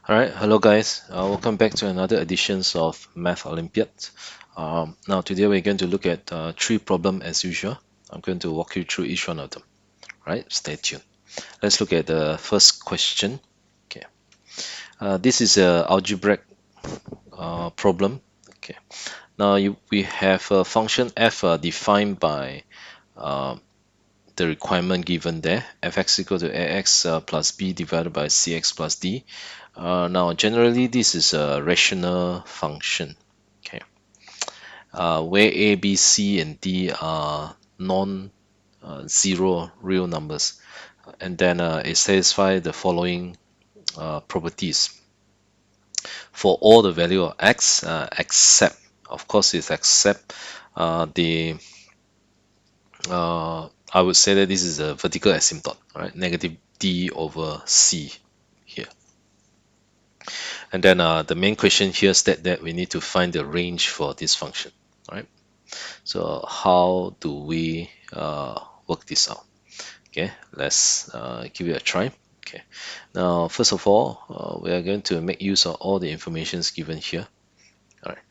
Alright, hello guys. Welcome back to another editions of Math Olympiad. Now today we're going to look at three problems as usual. I'm going to walk you through each one of them. Right, stay tuned. Let's look at the first question. Okay, this is a algebraic problem. Okay, now we have a function f defined by uh, the requirement given there, fx equal to ax plus b divided by cx plus d. Now, generally, this is a rational function, okay, where a, b, c, and d are non-zero real numbers, and then it satisfies the following properties for all the value of x, except, of course, it's except the I would say that this is a vertical asymptote, right? Negative d over c here. And then the main question here state that we need to find the range for this function, right? So how do we work this out? Okay, let's give it a try. Okay, now first of all, we are going to make use of all the informations given here. All right,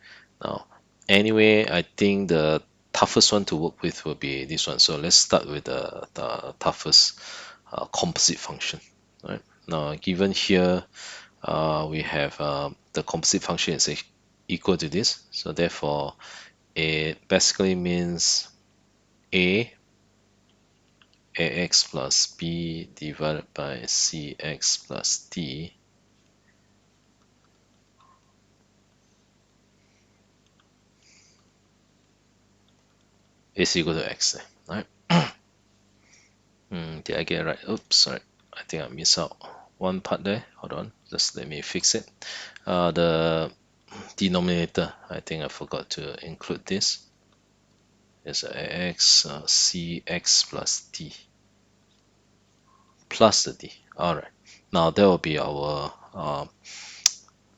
now anyway, I think the toughest one to work with will be this one. So let's start with the toughest composite function. Right now, given here, we have the composite function is equal to this. So therefore, it basically means a ax plus b divided by cx plus d is equal to x. Right? Did I get it right? Oops, sorry. I think I missed out one part there. Hold on, just let me fix it. The denominator, I think I forgot to include this. It's ax cx plus d plus the d. All right. Now that will be our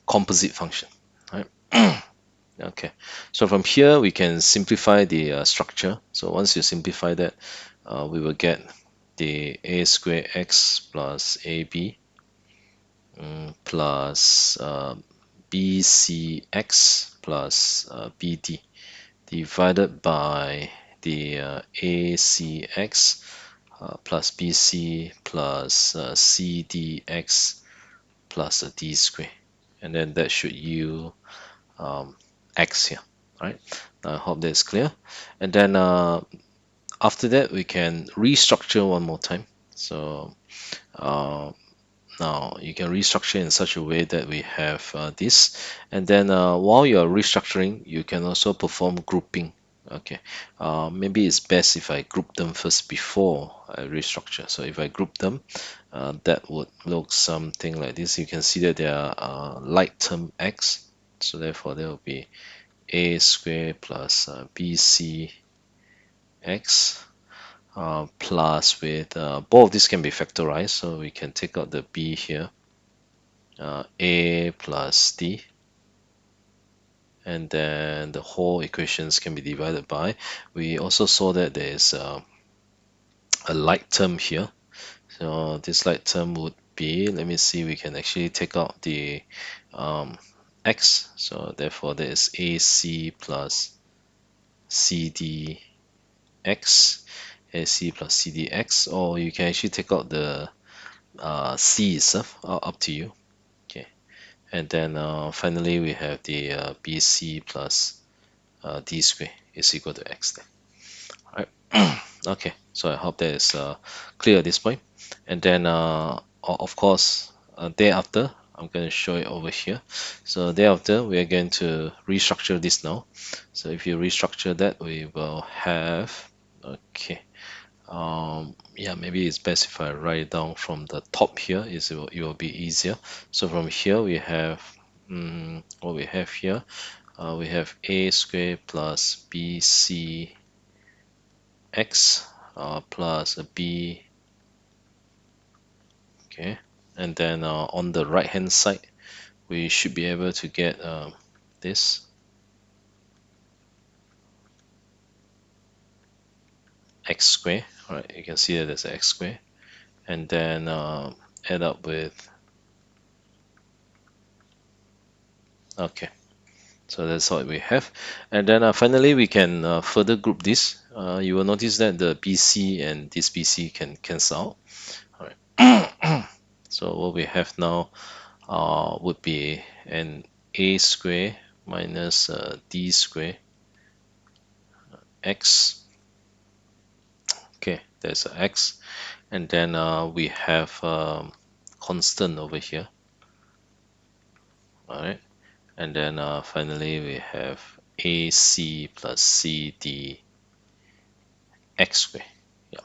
composite function, right? Okay. So from here we can simplify the structure. So once you simplify that, we will get the a square x plus ab plus bcx plus bd divided by the acx plus bc plus cdx plus a d square, and then that should yield x here. All right, now I hope that's clear. And then after that we can restructure one more time. So uh, now you can restructure in such a way that we have this, and then while you're restructuring, you can also perform grouping. Okay, maybe it's best if I group them first before I restructure. So if I group them, that would look something like this. You can see that there are like term x, so therefore there will be a square plus bcx plus with both of these can be factorized, so we can take out the b here, a plus d, and then the whole equations can be divided by. We also saw that there is a like term here, so this like term would be, let me see, we can actually take out the x, so therefore there is ac plus cdx, ac plus cdx, or you can actually take out the c itself, up to you. Okay, and then finally we have the bc plus d square is equal to x there. All right. Okay, so I hope that is clear at this point. And then of course, thereafter I'm going to show it over here. So thereafter we are going to restructure this now. So if you restructure that, we will have, okay, yeah, maybe it's best if I write it down from the top here, it will be easier. So from here we have what we have here, we have a squared plus bcx plus a b, okay, and then on the right hand side we should be able to get this x square. All right, you can see that there's an x square, and then add up with Okay, so that's what we have. And then finally we can further group this. You will notice that the BC and this BC can cancel out. All right. So what we have now would be an a square minus d square x. Okay, there's a x, and then we have constant over here. All right, and then finally we have ac plus cd x square. Yeah,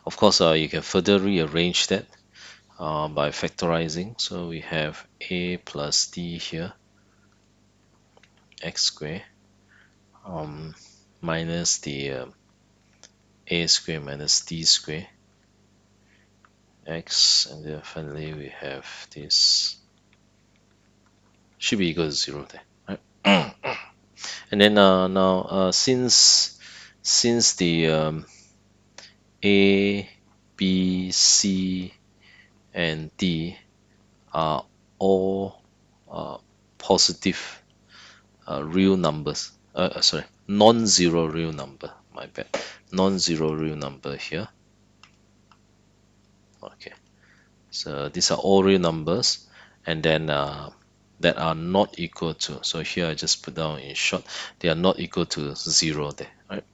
of course you can further rearrange that by factorizing. So we have a plus d here, x square, minus the a square minus d square x, and then finally we have this should be equal to 0 there, right? And then now since the a, b, c, and d are all positive real numbers, sorry, non-zero real number, my bad, non-zero real number here. Okay, so these are all real numbers, and then that are not equal to, so here I just put down in short, they are not equal to 0 there, right?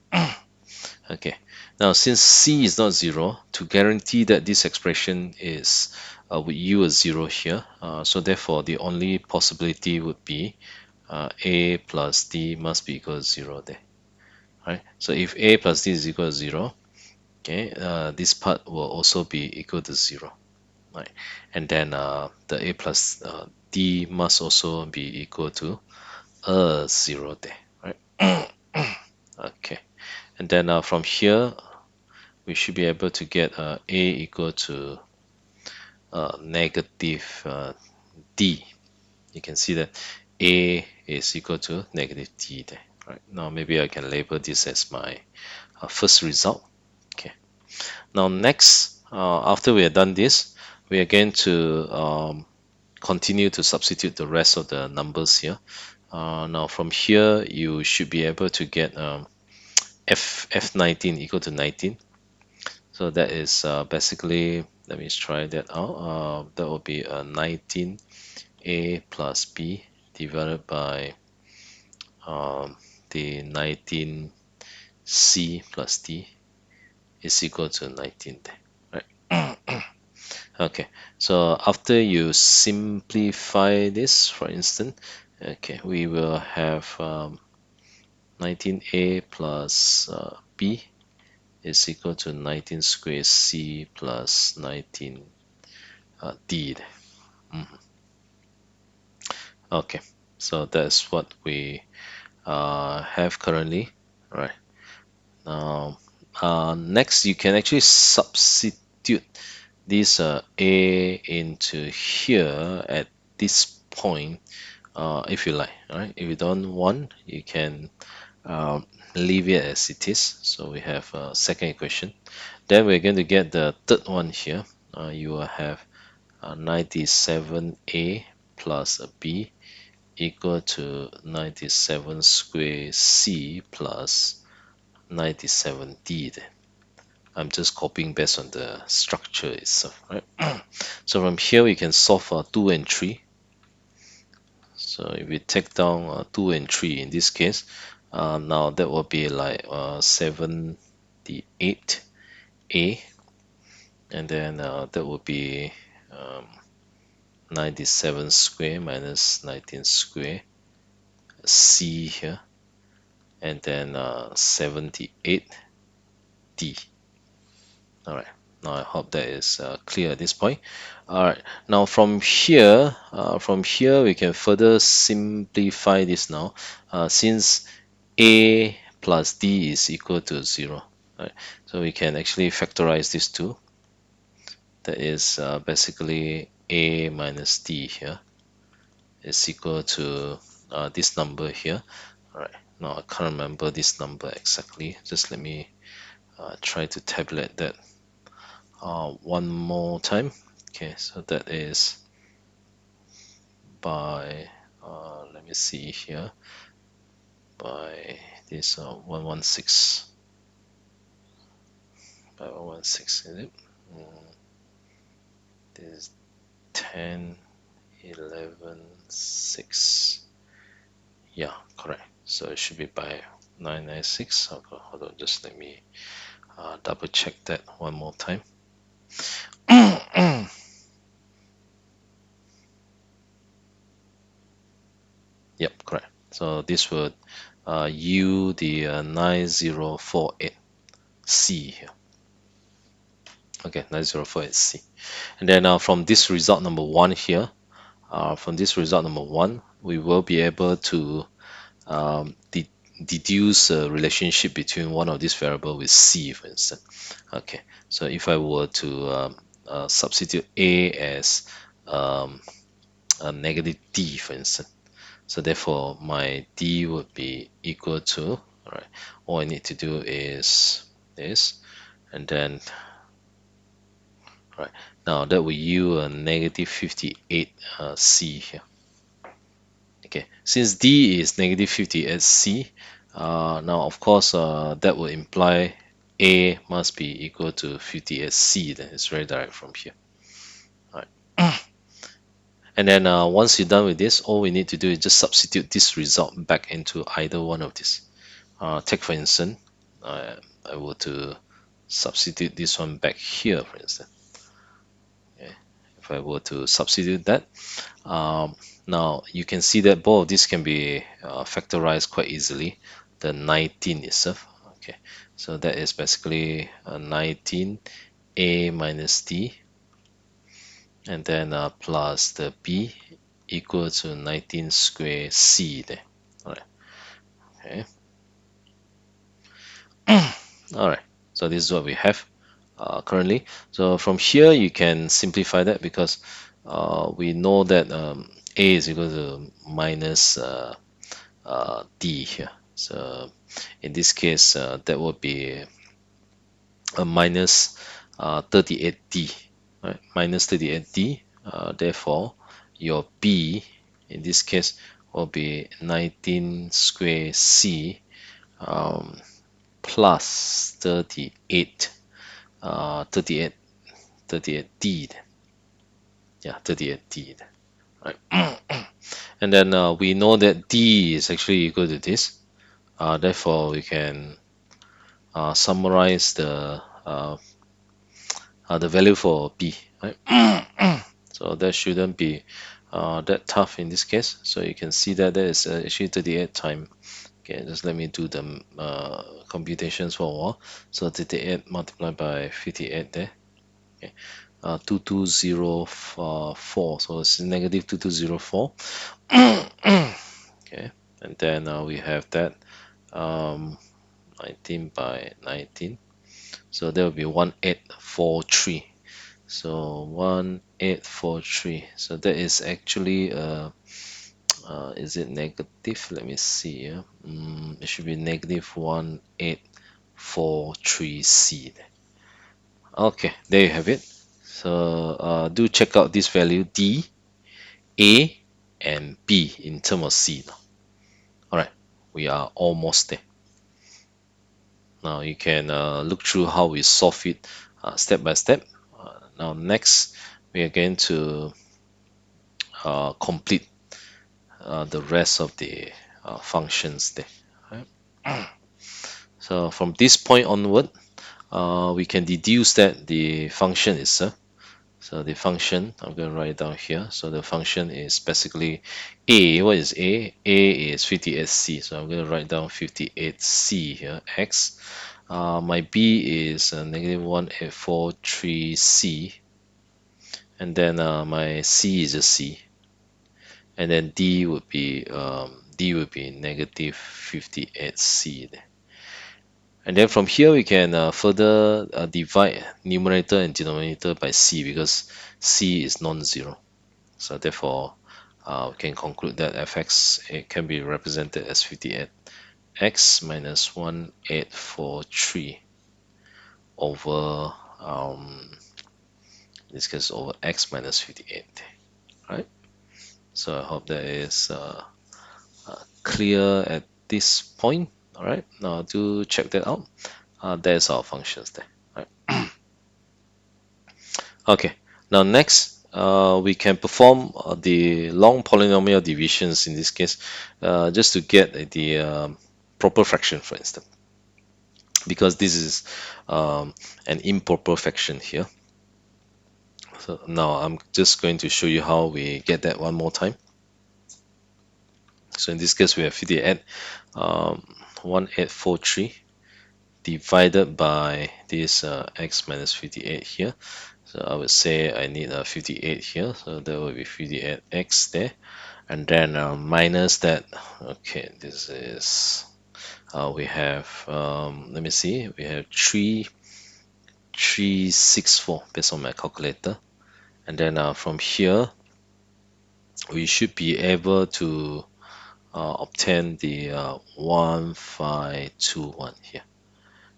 Okay, now since c is not 0, to guarantee that this expression is would yield a 0 here, so therefore the only possibility would be a plus d must be equal to 0 there, right? So if a plus d is equal to 0, okay, this part will also be equal to 0, right? And then the a plus d must also be equal to 0 there, right? Okay, and then from here we should be able to get a equal to negative d. You can see that a is equal to negative d there, right? Now maybe I can label this as my first result. Okay, now next, after we have done this, we are going to continue to substitute the rest of the numbers here. Now from here you should be able to get f19 equal to 19. So that is basically, let me try that out. That will be 19a plus b divided by the 19c plus d is equal to 19 there, right? Okay, so after you simplify this, for instance, okay, we will have 19a plus b is equal to 19 squared c plus 19 d. Okay, so that's what we have currently, right? Now, next you can actually substitute this a into here at this point, if you like. Right? If you don't want, you can leave it as it is. So we have a second equation. Then we're going to get the third one here. You will have 97a plus a b equal to 97 square c plus 97d. I'm just copying based on the structure itself, right? So from here we can solve for 2 and 3. So if we take down 2 and 3 in this case, now that will be like 78a, and then that will be 97 square minus 19 square c here, and then 78d. All right. Now I hope that is clear at this point. All right. Now from here we can further simplify this now. Since a plus d is equal to 0, right? So we can actually factorize this too. That is basically a minus d here is equal to this number here. All right. Now I can't remember this number exactly. Just let me try to tabulate that one more time. Okay, so that is by let me see here, by this 116, by 116, is it? This is 10, 11, 6. Yeah, correct. So it should be by 996. Okay, hold on, just let me double check that one more time. Yep, correct. So this would yield the 9048C here. Okay, 9048C. And then from this result number one here, we will be able to deduce a relationship between one of these variable with C, for instance. Okay, so if I were to substitute A as a negative D, for instance, so therefore my D would be equal to, all right, all I need to do is this, and then, right, now that will yield a negative 58 C here. Okay, since D is negative 58 C, now of course that would imply A must be equal to 58 C. Then it's very direct from here. All right. And then once you're done with this, all we need to do is just substitute this result back into either one of these. Take for instance, I were to substitute this one back here, for instance. Okay. If I were to substitute that, now you can see that both of these can be factorized quite easily. The 19 itself. Okay, so that is basically 19 A minus D, and then plus the B equal to 19 square C there. All right. Okay. All right. So this is what we have currently. So from here you can simplify that because we know that A is equal to minus D here. So in this case, that would be a minus 38D, right? Minus 38D. Therefore, your B in this case will be 19 square C plus 38, 38, 38D. Yeah, 38D. Right. And then we know that D is actually equal to this. Therefore, we can summarize the value for B, right? So that shouldn't be that tough in this case. So you can see that there is actually 38 times. Okay, just let me do the computations for a while. So 38 multiplied by 58 there. Okay, 2204. So it's negative 2204. Okay, and then we have that 19 by 19. So that will be 1843. So 1843. So that is actually is it negative? Let me see. It should be negative 1843C. Okay, there you have it. So do check out this value D, A, and B in terms of C now. Alright, we are almost there. Now you can look through how we solve it step by step. Now next, we are going to complete the rest of the functions there. Right? So from this point onward, we can deduce that the function is so the function, I'm going to write it down here. So the function is basically A. What is A? A is 58C. So I'm going to write down 58C here, X. My B is negative 1843C. And then my C is a C. And then D would be negative 58C. And then from here we can further divide numerator and denominator by C because C is non-zero. So therefore we can conclude that fx it can be represented as 58x minus 1843 over in this case over x minus 58. Right? So I hope that is clear at this point. All right, now do check that out. There's our functions there. All right. Okay, now next we can perform the long polynomial divisions in this case, just to get the proper fraction, for instance, because this is an improper fraction here. So now I'm just going to show you how we get that one more time. So in this case, we have 58, 1843 divided by this x minus 58 here. So I would say I need a 58 here, so that will be 58x there, and then minus that. Okay, this is we have let me see, we have 3364 based on my calculator, and then from here we should be able to obtain the 1521 here.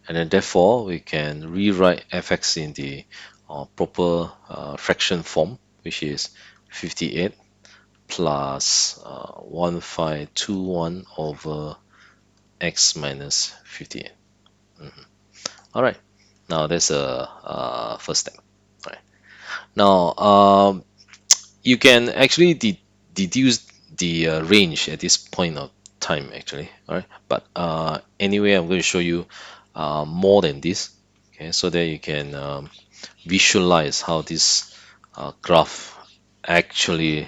And then therefore we can rewrite fx in the proper fraction form, which is 58 plus 1521 over x minus 58. All right, now that's a first step. All right, now you can actually deduce the range at this point of time actually. All right, but anyway, I'm going to show you more than this, okay, so that you can visualize how this graph actually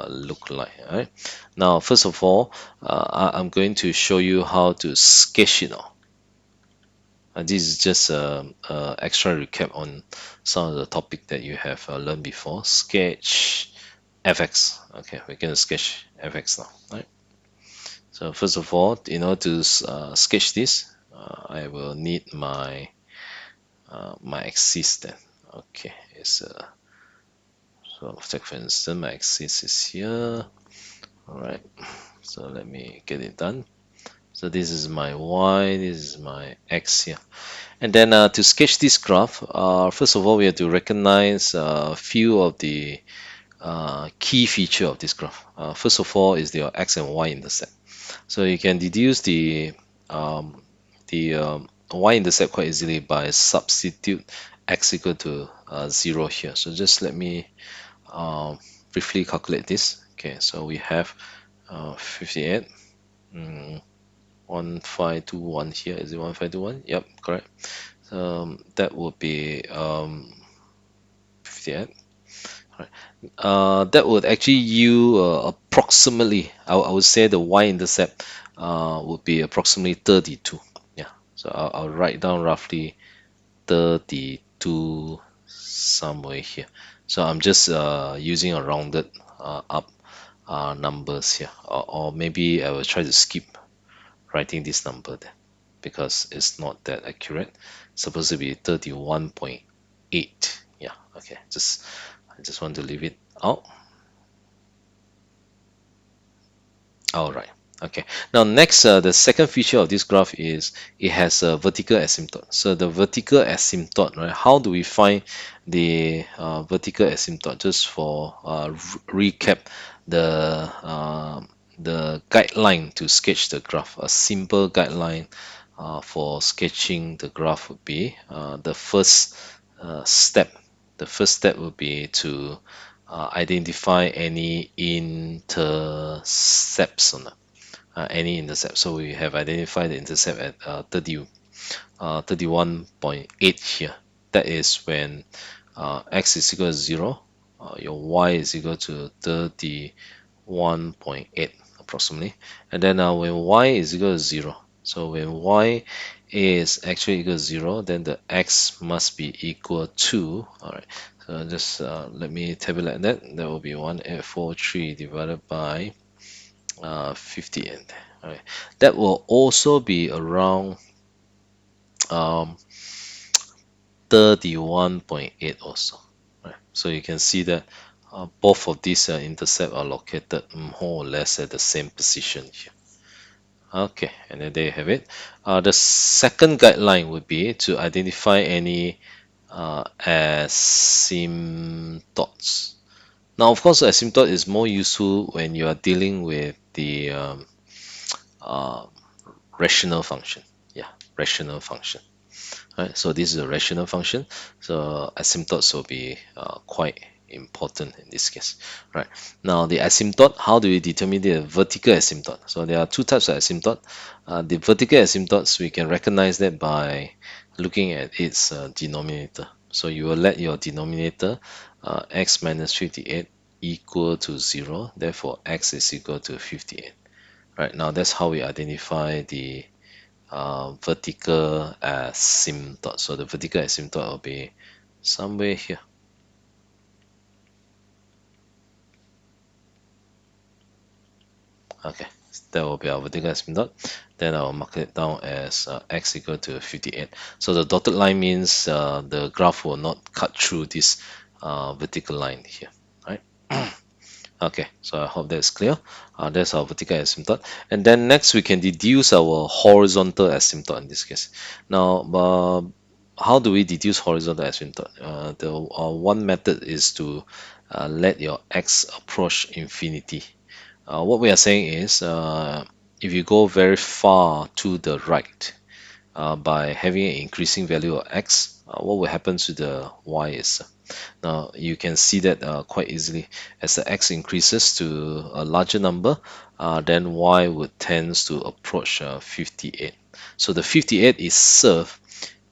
look like. All right, now first of all, I'm going to show you how to sketch it out. This is just a extra recap on some of the topic that you have learned before. Sketch fx. Okay, we're going to sketch fx now. Right. So first of all, in order to sketch this, I will need my my axis then. Okay, it's so take for instance, my axis is here. All right. So let me get it done. So this is my y, this is my x here. And then to sketch this graph, first of all, we have to recognize a few of the key feature of this graph. First of all is the x and y intercept. So you can deduce the y-intercept quite easily by substitute x equal to 0 here. So just let me briefly calculate this. Okay, so we have 58, 1521 here. Is it 1521? Yep, correct. That would be 58. Right. That would actually yield approximately, I would say the y-intercept would be approximately 32. Yeah, so I'll write down roughly 32 somewhere here. So I'm just using a rounded up numbers here, or maybe I will try to skip writing this number there because it's not that accurate. It's supposed to be 31.8. Yeah, okay, I just want to leave it out. All right. Okay. Now next, the second feature of this graph is it has a vertical asymptote. So the vertical asymptote, right? How do we find the vertical asymptote? Just for recap, the guideline to sketch the graph. A simple guideline for sketching the graph would be the first step. The first step would be to identify any intercepts on any intercept. So we have identified the intercept at 31.8 here. That is when x is equal to 0, your y is equal to 31.8 approximately. And then when y is equal to 0, so when y is actually equal to 0, then the x must be equal to, all right, so just let me tabulate that. That will be 1843 divided by 58. All right. That will also be around 31.8 also. Right. So you can see that both of these intercepts are located more or less at the same position here. Okay, and then there you have it. The second guideline would be to identify any asymptotes. Now, of course, asymptote is more useful when you are dealing with the uh, rational function. Yeah, rational function. Right? So this is a rational function. So asymptotes will be quite important in this case. Right. Now the asymptote, how do we determine the vertical asymptote? So there are two types of asymptote. The vertical asymptotes, we can recognize that by looking at its denominator. So you will let your denominator x minus 58 equal to 0. Therefore, x is equal to 58. Right. Now that's how we identify the vertical asymptote. So the vertical asymptote will be somewhere here. Okay, that will be our vertical asymptote. Then I'll mark it down as x equal to 58. So the dotted line means the graph will not cut through this vertical line here, right? Okay, so I hope that's clear. That's our vertical asymptote. And then next we can deduce our horizontal asymptote in this case. Now, how do we deduce horizontal asymptote? The one method is to let your x approach infinity. What we are saying is if you go very far to the right by having an increasing value of x, what will happen to the y is now you can see that quite easily as the x increases to a larger number, then y would tends to approach 58. So the 58 is served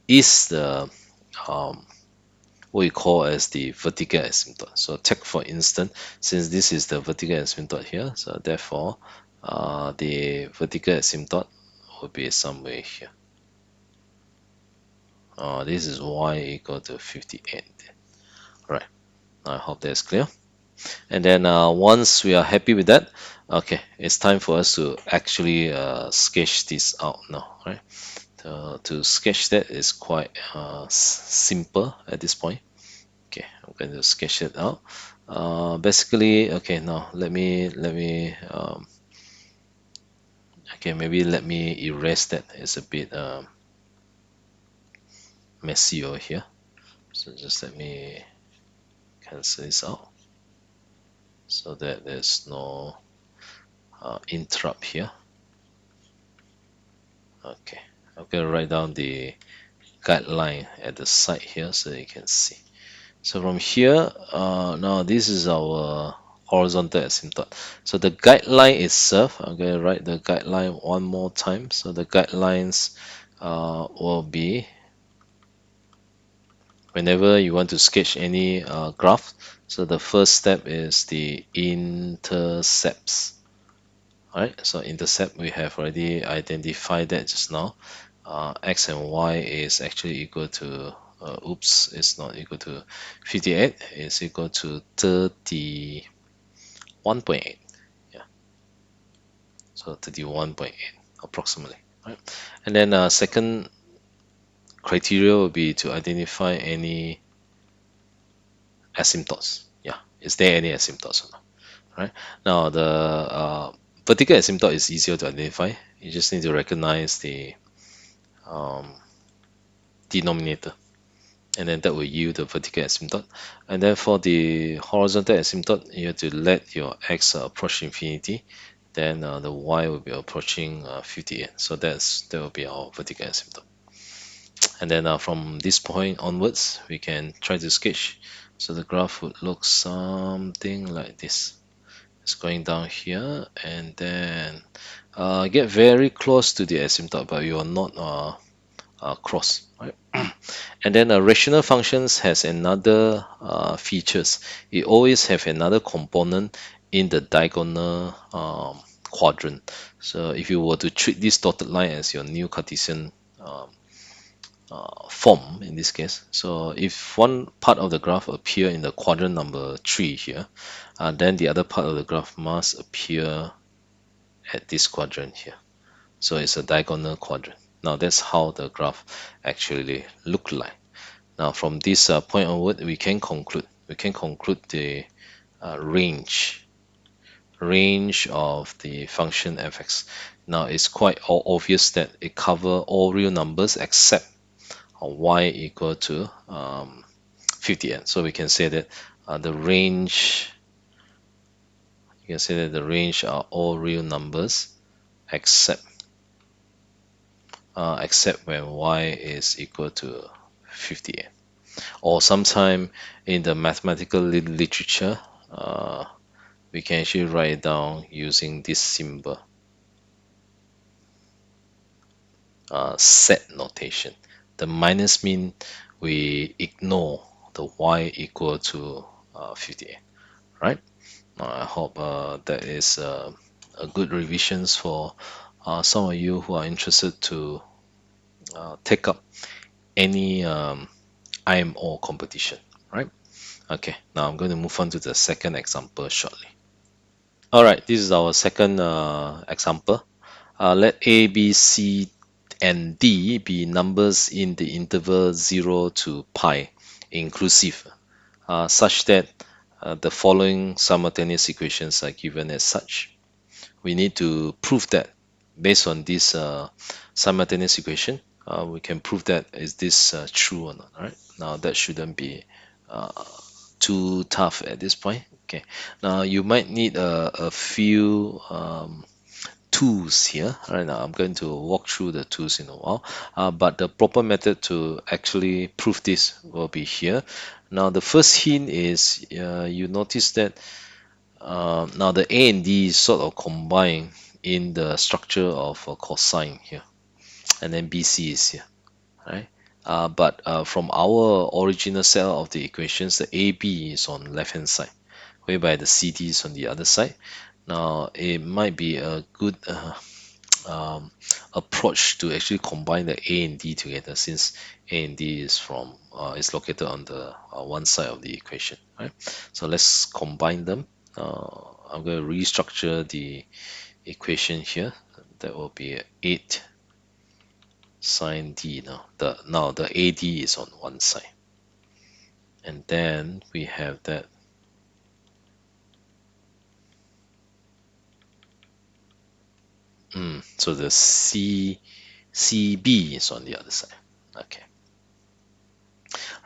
is the um, what we call as the vertical asymptote. So take for instance, since this is the vertical asymptote here, so therefore the vertical asymptote will be somewhere here. This is y equal to 58. Right. I hope that's clear. And then once we are happy with that, okay, it's time for us to actually sketch this out now, right? To sketch that is quite simple at this point. Okay, I'm going to sketch it out. Basically, okay, now let me okay, maybe let me erase that. It's a bit messy over here. So just let me cancel this out so that there's no interrupt here. Okay, I'm gonna write down the guideline at the side here so you can see. So from here, now this is our horizontal asymptote. So the guideline itself, I'm going to write the guideline one more time. So the guidelines will be whenever you want to sketch any graph. So the first step is the intercepts. Alright, so intercept we have already identified that just now. X and y is actually equal to oops, it's not equal to 58, it's equal to 31.8. Yeah, so 31.8 approximately, right? And then second criteria will be to identify any asymptotes. Yeah, is there any asymptotes or not? Right now the vertical asymptote is easier to identify. You just need to recognize the um, denominator, and then that will yield the vertical asymptote. And then for the horizontal asymptote, you have to let your x approach infinity, then the y will be approaching 58. So that will be our vertical asymptote. And then from this point onwards, we can try to sketch. So the graph would look something like this. It's going down here, and then get very close to the asymptote, but you are not cross, right? And then rational functions has another features. It always have another component in the diagonal quadrant. So if you were to treat this dotted line as your new Cartesian form in this case, so if one part of the graph appear in the quadrant number 3 here, then the other part of the graph must appear at this quadrant here. So it's a diagonal quadrant. Now that's how the graph actually look like. Now from this point onward, we can conclude. We can conclude the range of the function fx. Now it's quite obvious that it cover all real numbers except y equal to 58. So we can say that the range You can say that the range are all real numbers except except when y is equal to 58. Or sometime in the mathematical literature, we can actually write it down using this symbol, set notation. The minus mean we ignore the y equal to 58, right? I hope that is a good revisions for some of you who are interested to take up any IMO competition, right? Okay, now I'm going to move on to the second example shortly. All right, this is our second example. Let A, B, C, and D be numbers in the interval 0 to pi inclusive, such that the following simultaneous equations are given as such. We need to prove that based on this simultaneous equation, we can prove that is this true or not, right? Now that shouldn't be uh, too tough at this point. Okay, now you might need a few tools here. Right now, I'm going to walk through the tools in a while, but the proper method to actually prove this will be here. Now, the first hint is you notice that now the A and D is sort of combined in the structure of a cosine here, and then BC is here, right? But from our original set of the equations, the AB is on the left hand side, whereby the CD is on the other side. Now, it might be a good um, approach to actually combine the A and D together, since A and D is located on the one side of the equation, right? So let's combine them. I'm going to restructure the equation here. That will be 8 sine D now. The AD is on one side. And then we have that so the CB is on the other side. Okay.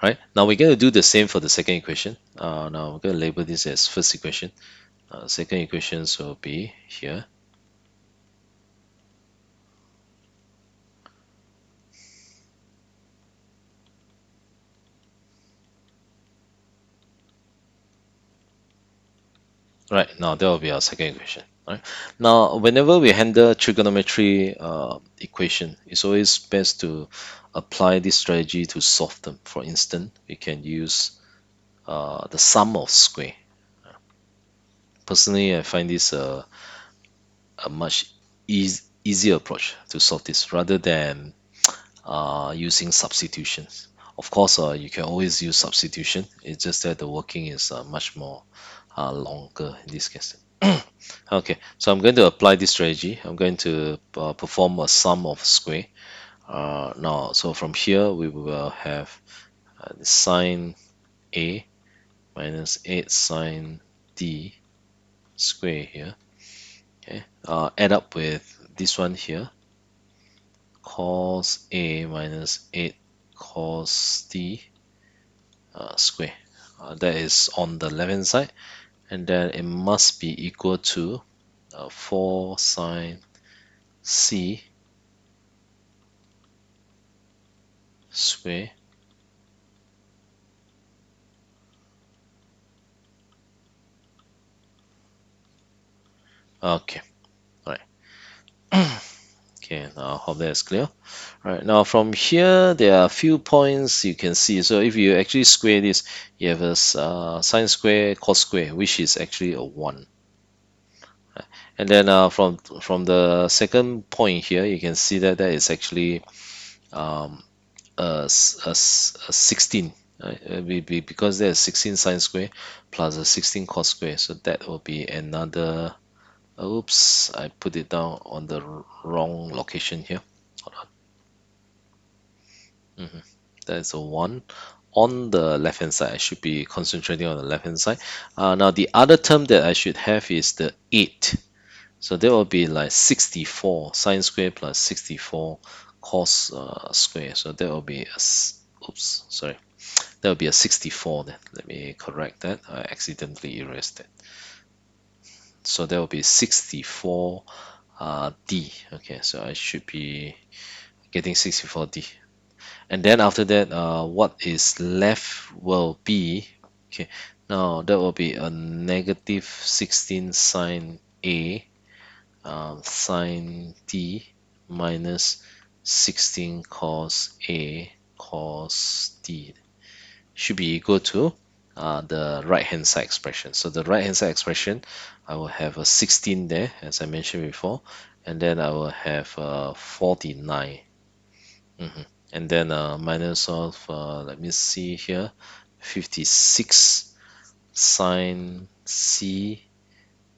Right. Now we're going to do the same for the second equation. Now we're going to label this as first equation. Second equations will be here. Right, now that will be our second equation. Right. Now, whenever we handle trigonometry equation, it's always best to apply this strategy to solve them. For instance, we can use the sum of square. Personally, I find this a much easier approach to solve this rather than using substitutions. Of course, you can always use substitution. It's just that the working is much more longer in this case. Okay, so I'm going to apply this strategy. I'm going to perform a sum of square. Now, so from here we will have the sine A minus 8 sine D square here. Okay, add up with this one here, cos A minus 8 cos D square. That is on the left hand side, and then it must be equal to 4 sine C square. Okay, all right. Okay, now I hope that is clear. All right, now from here there are a few points you can see. So if you actually square this, you have a sine square cos square, which is actually a 1. And then from the second point here, you can see that that is actually um, a 16, right? Because there's 16 sine square plus a 16 cos square, so that will be another. Oops, I put it down on the wrong location here. Hold on. That's a 1 on the left hand side. I should be concentrating on the left hand side. Now the other term that I should have is the 8. So that will be like 64 sine square plus 64 cos square. So that will be oops, sorry. That will be a 64 then. Let me correct that. I accidentally erased it. So that will be 64 D. Okay, so I should be getting 64D. And then after that, what is left will be, okay, now that will be a negative 16 sine A sine D minus 16 cos A cos D should be equal to the right hand side expression. So the right hand side expression, I will have a 16 there, as I mentioned before, and then I will have 49. And then minus of, let me see here, 56 sine C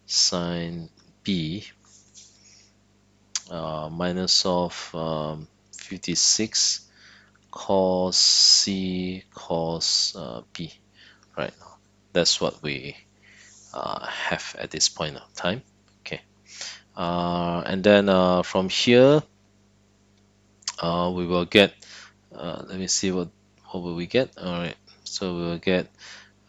sine B minus of 56 cos C cos B. Right, that's what we have at this point of time. Okay, and then from here we will get, let me see what will we get. All right, so we will get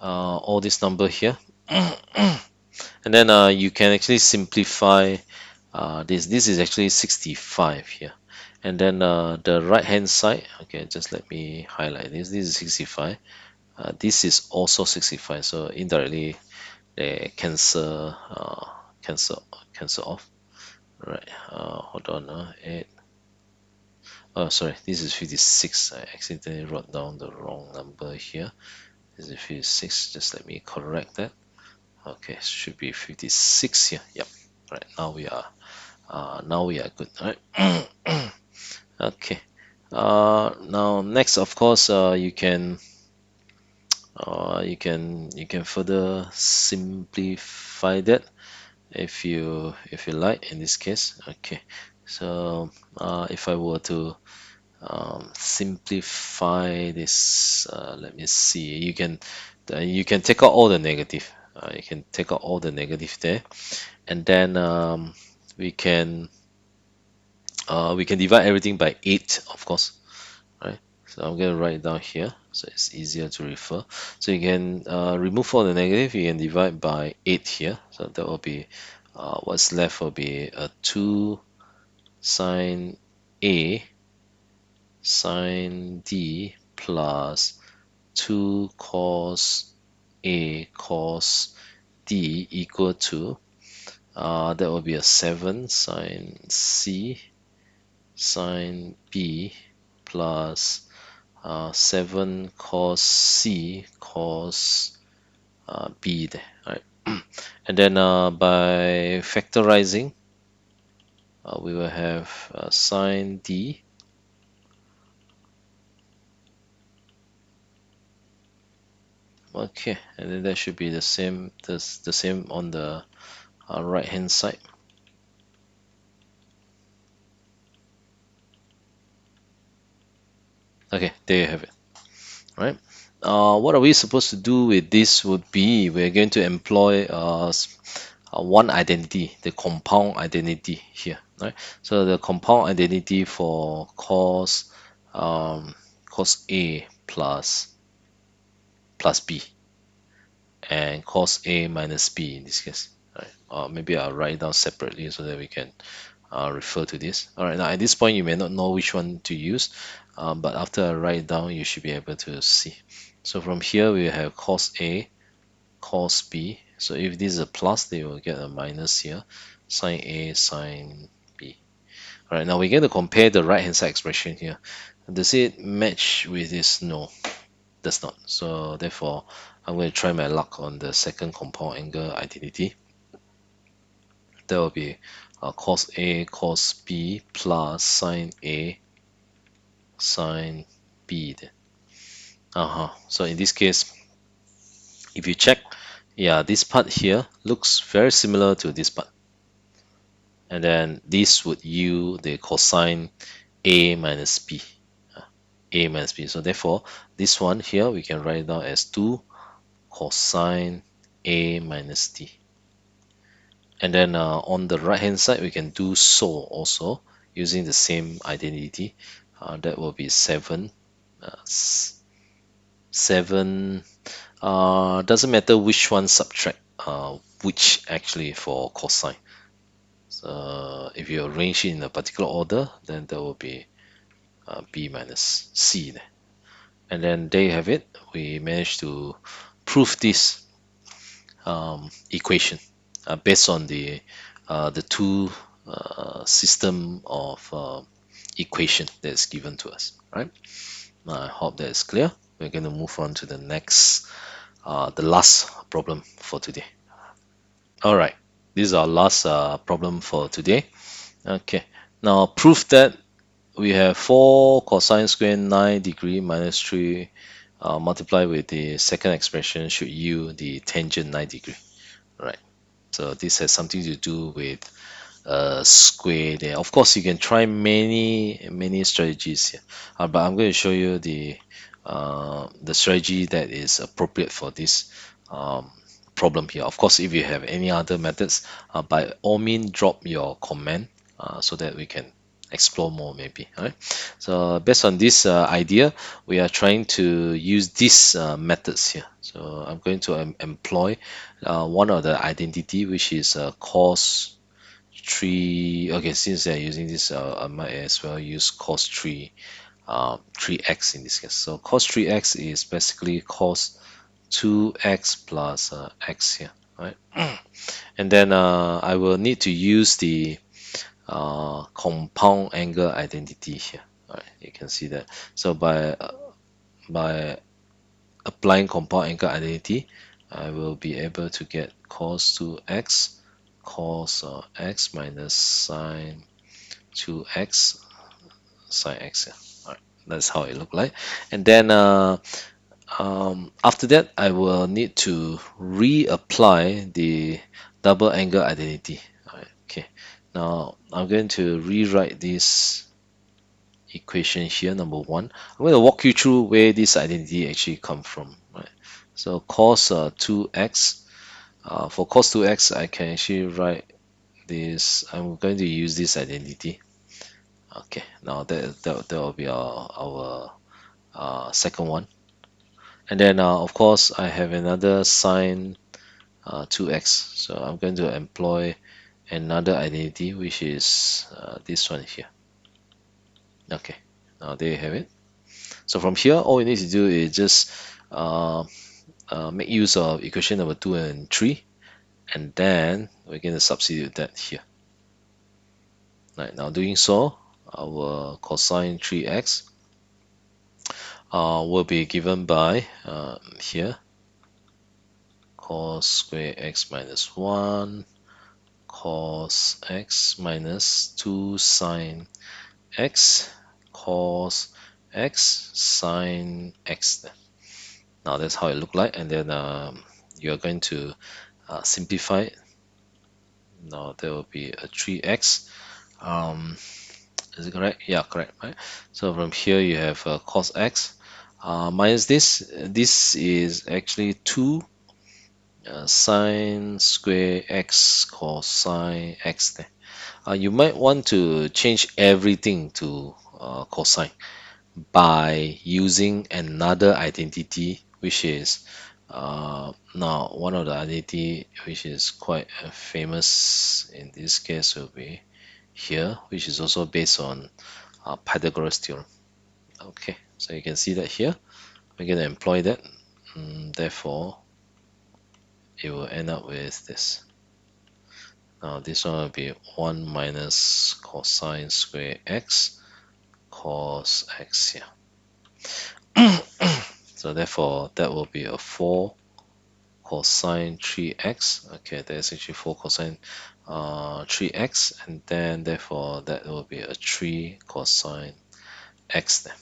all this number here. And then you can actually simplify this. This is actually 65 here. And then the right hand side, okay, just let me highlight this. This is 65. This is also 65. So indirectly they cancel off. Right. Hold on. 8. Oh, sorry. This is 56. I accidentally wrote down the wrong number here. This is 56. Just let me correct that. Okay, should be 56 here. Yep. Right. Now we are good. All right. Okay. Now next, of course, you can further simplify that if you like in this case. Okay. So if I were to simplify this, let me see. You can take out all the negative. You can take out all the negative there, and then we can divide everything by 8, of course, right? So I'm going to write it down here so it's easier to refer. So you can remove all the negative, you can divide by 8 here. So that will be, what's left will be a 2 sine A sine D plus 2 cos A cos D equal to, that will be a 7 sine C sine B plus 7 cos C cos B there, right? And then by factorizing, we will have sine D okay, and then that should be the same the same on the right hand side. Okay, there you have it. Right. What are we supposed to do with this would be we're going to employ one identity, the compound identity here, right? So the compound identity for cos A plus B and cos A minus B in this case, right? Maybe I'll write it down separately so that we can refer to this. All right, now at this point you may not know which one to use, but after I write it down you should be able to see. So from here we have cos A, cos B. So if this is a plus, they will get a minus here, sine A, sine B. All right, now we're going to compare the right hand side expression here. Does it match with this? No, does not. So therefore, I'm going to try my luck on the second compound angle identity. That will be cos A cos B plus sine A sine B. So in this case, if you check, yeah, this part here looks very similar to this part. And then this would yield the cosine A minus B. A minus B. So therefore, this one here we can write it down as 2 cosine A minus D. And then on the right hand side we can do so also using the same identity. That will be 7 7 doesn't matter which one subtract, which actually for cosine. So if you arrange it in a particular order, then there will be b minus c there. And then there you have it. We managed to prove this equation based on the two system of equation that's given to us, right? I hope that is clear. We're going to move on to the next, the last problem for today. All right, this is our last problem for today. Okay, now prove that we have 4 cosine square 9 degree minus 3 multiplied with the second expression should yield the tangent 9 degree. Right. So this has something to do with square there. Of course, you can try many strategies here, but I'm going to show you the strategy that is appropriate for this um, problem here. Of course, if you have any other methods, by all means drop your comment so that we can explore more maybe. All right. So based on this idea, we are trying to use these methods here. So I'm going to employ one of the identity, which is cos 3. Okay, since they're using this, I might as well use cos 3x in this case. So cos 3x is basically cos 2x plus x here, right? And then I will need to use the compound angle identity here. All right, you can see that. So by applying compound angle identity, I will be able to get cos 2x cos x minus sine 2x sine x. Yeah. All right, that's how it look like. And then after that, I will need to reapply the double angle identity. All right, okay. Now I'm going to rewrite this equation here, number one. I'm going to walk you through where this identity actually come from. Right. So cos 2x. For cos 2x, I can actually write this. I'm going to use this identity. Okay, now that will be our second one. And then of course I have another sine 2x. So I'm going to employ another identity, which is this one here. Okay, now there you have it. So from here, all we need to do is just uh, make use of equation number 2 and 3, and then we're going to substitute that here. Right, now doing so, our cosine 3x will be given by here cos square x minus 1 cos x minus 2 sine x cos x sine x. Now that's how it look like, and then you are going to simplify it. Now there will be a 3x. Is it correct? Yeah, correct, right? So from here you have cos x minus this. This is actually 2 sine square x cosine x. You might want to change everything to cosine by using another identity, which is now one of the identity which is quite famous in this case will be here, which is also based on Pythagoras theorem. Okay, so you can see that here we're going to employ that. Therefore it will end up with this. Now this one will be 1 minus cosine square x cos x here. So therefore that will be a 4 cosine 3x. Okay, there's actually 4 cosine 3x, and then therefore that will be a 3 cosine x there.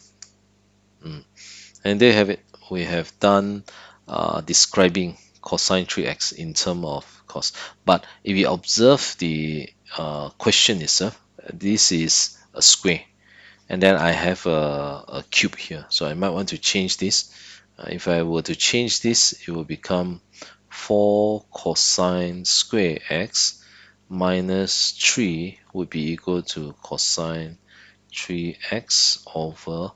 And there you have it. We have done describing cosine 3x in terms of cos. But if you observe the question itself, this is a square. And then I have a cube here. So I might want to change this. If I were to change this, it will become 4 cosine square x minus 3 would be equal to cosine 3x over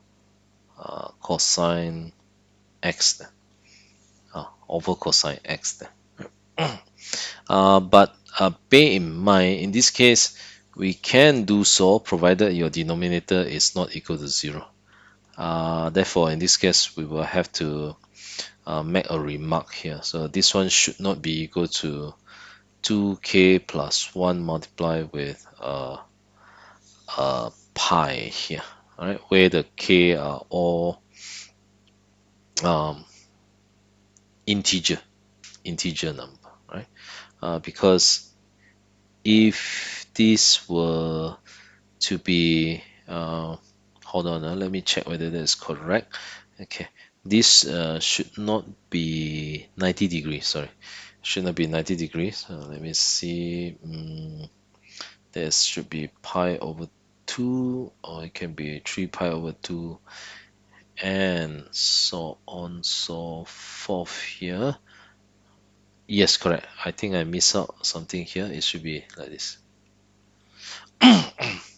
cosine x over cosine x there. But bear in mind, in this case, we can do so provided your denominator is not equal to 0. Therefore, in this case, we will have to make a remark here. So this one should not be equal to 2k plus 1 multiplied with pi here, all right, where the k are all um, integer number, right? Because if this were to be hold on, let me check whether that is correct. Okay, this should not be 90 degrees, sorry, should not be 90 degrees. Let me see. There should be pi over 2, or it can be 3 pi over 2, and so on so forth here. Yes, correct. I think I miss out something here. It should be like this.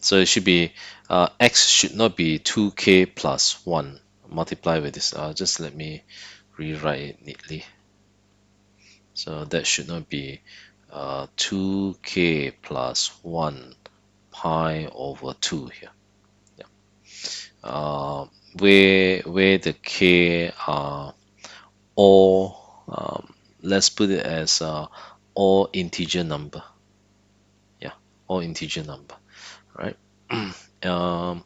So it should be x should not be 2k plus 1 multiplied with this. Just let me rewrite it neatly. So that should not be 2k plus 1 pi over 2 here. Yeah. Where the k are all, let's put it as all integer number. Yeah, all integer number, right? um,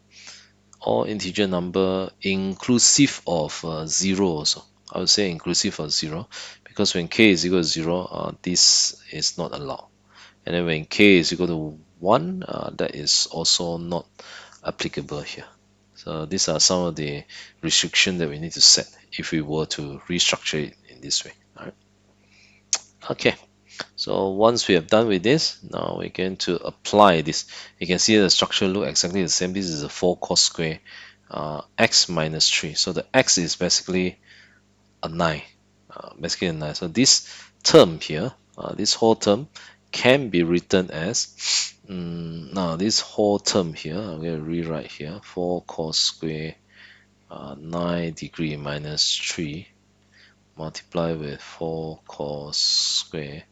all integer number inclusive of 0 also. I would say inclusive of 0, because when k is equal to 0, this is not allowed. And then when k is equal to 1, that is also not applicable here. So these are some of the restrictions that we need to set if we were to restructure it in this way. All right. Okay. So once we have done with this, now we're going to apply this. You can see the structure look exactly the same. This is a 4 cos square x minus 3. So the x is basically a 9. Basically a 9. So this term here, this whole term can be written as, now this whole term here, I'm going to rewrite here, 4 cos square 9 degree minus 3 multiplied with 4 cos square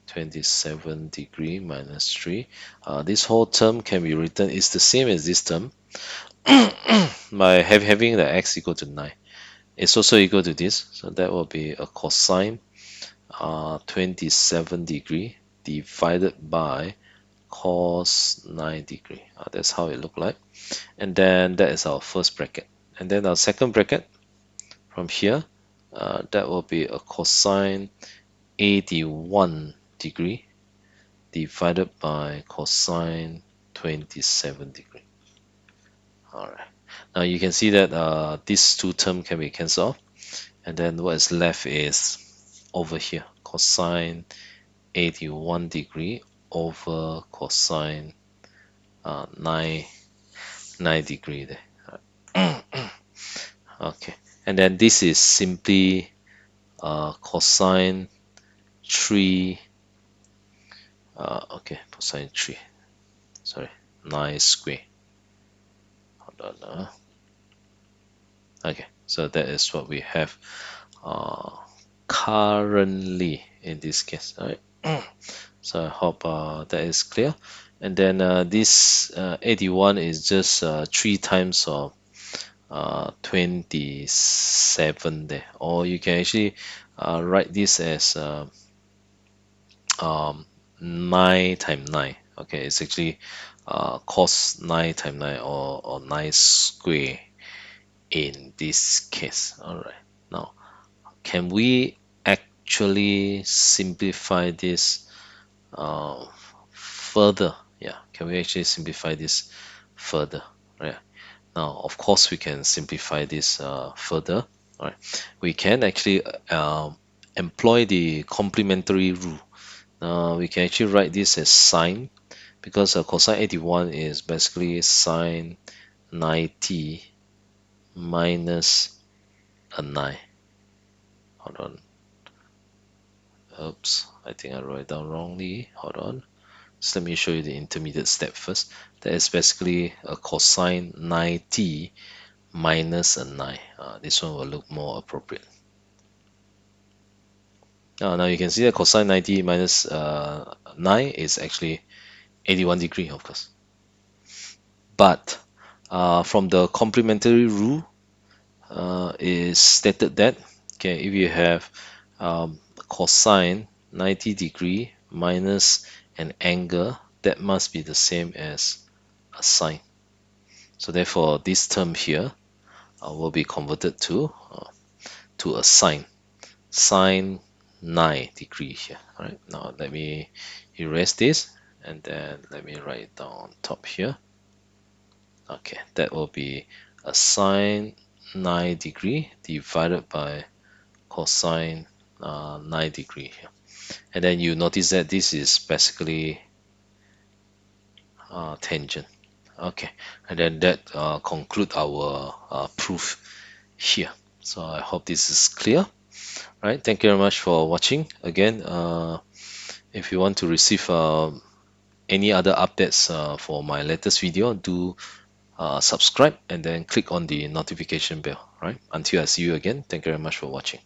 27 degree minus 3. This whole term can be written, it's the same as this term, by having the x equal to 9. It's also equal to this, so that will be a cosine 27 degree divided by cos 9 degree. That's how it look like. And then that is our first bracket. And then our second bracket from here, that will be a cosine 81 degree divided by cosine 27 degree. Alright. Now you can see that these two terms can be cancelled off. And then what is left is over here, cosine 81 degree over cosine 9 degree there. Okay. And then this is simply cosine 3, okay, cosine 3, sorry, 9 square. Hold on. Okay, so that is what we have currently in this case. All right. So I hope that is clear. And then this 81 is just 3 times of 27 there, or you can actually write this as 9 times 9. Okay, it's actually cos 9 times 9, or 9 square in this case. All right. Now, can we actually simplify this further? Yeah, can we actually simplify this further? Right. Now, of course, we can simplify this further. All right. We can actually employ the complementary rule. We can actually write this as sine, because cosine 81 is basically sine 90 minus a 9. Hold on. Oops, I think I wrote it down wrongly. Hold on. So let me show you the intermediate step first. That is basically a cosine 90 minus a 9. This one will look more appropriate. Now you can see that cosine 90 minus 9 is actually 81 degree, of course. But from the complementary rule, is stated that, okay, if you have cosine 90 degree minus an angle, that must be the same as a sine. So therefore, this term here will be converted to a sine. Sine 9 degree here. All right, now let me erase this and then let me write it down on top here. Okay, that will be a sine 9 degree divided by cosine 9 degree here. And then you notice that this is basically tangent. Okay, and then that conclude our proof here. So I hope this is clear. Right, thank you very much for watching. Again, if you want to receive any other updates for my latest video, do subscribe and then click on the notification bell. Right, until I see you again, thank you very much for watching.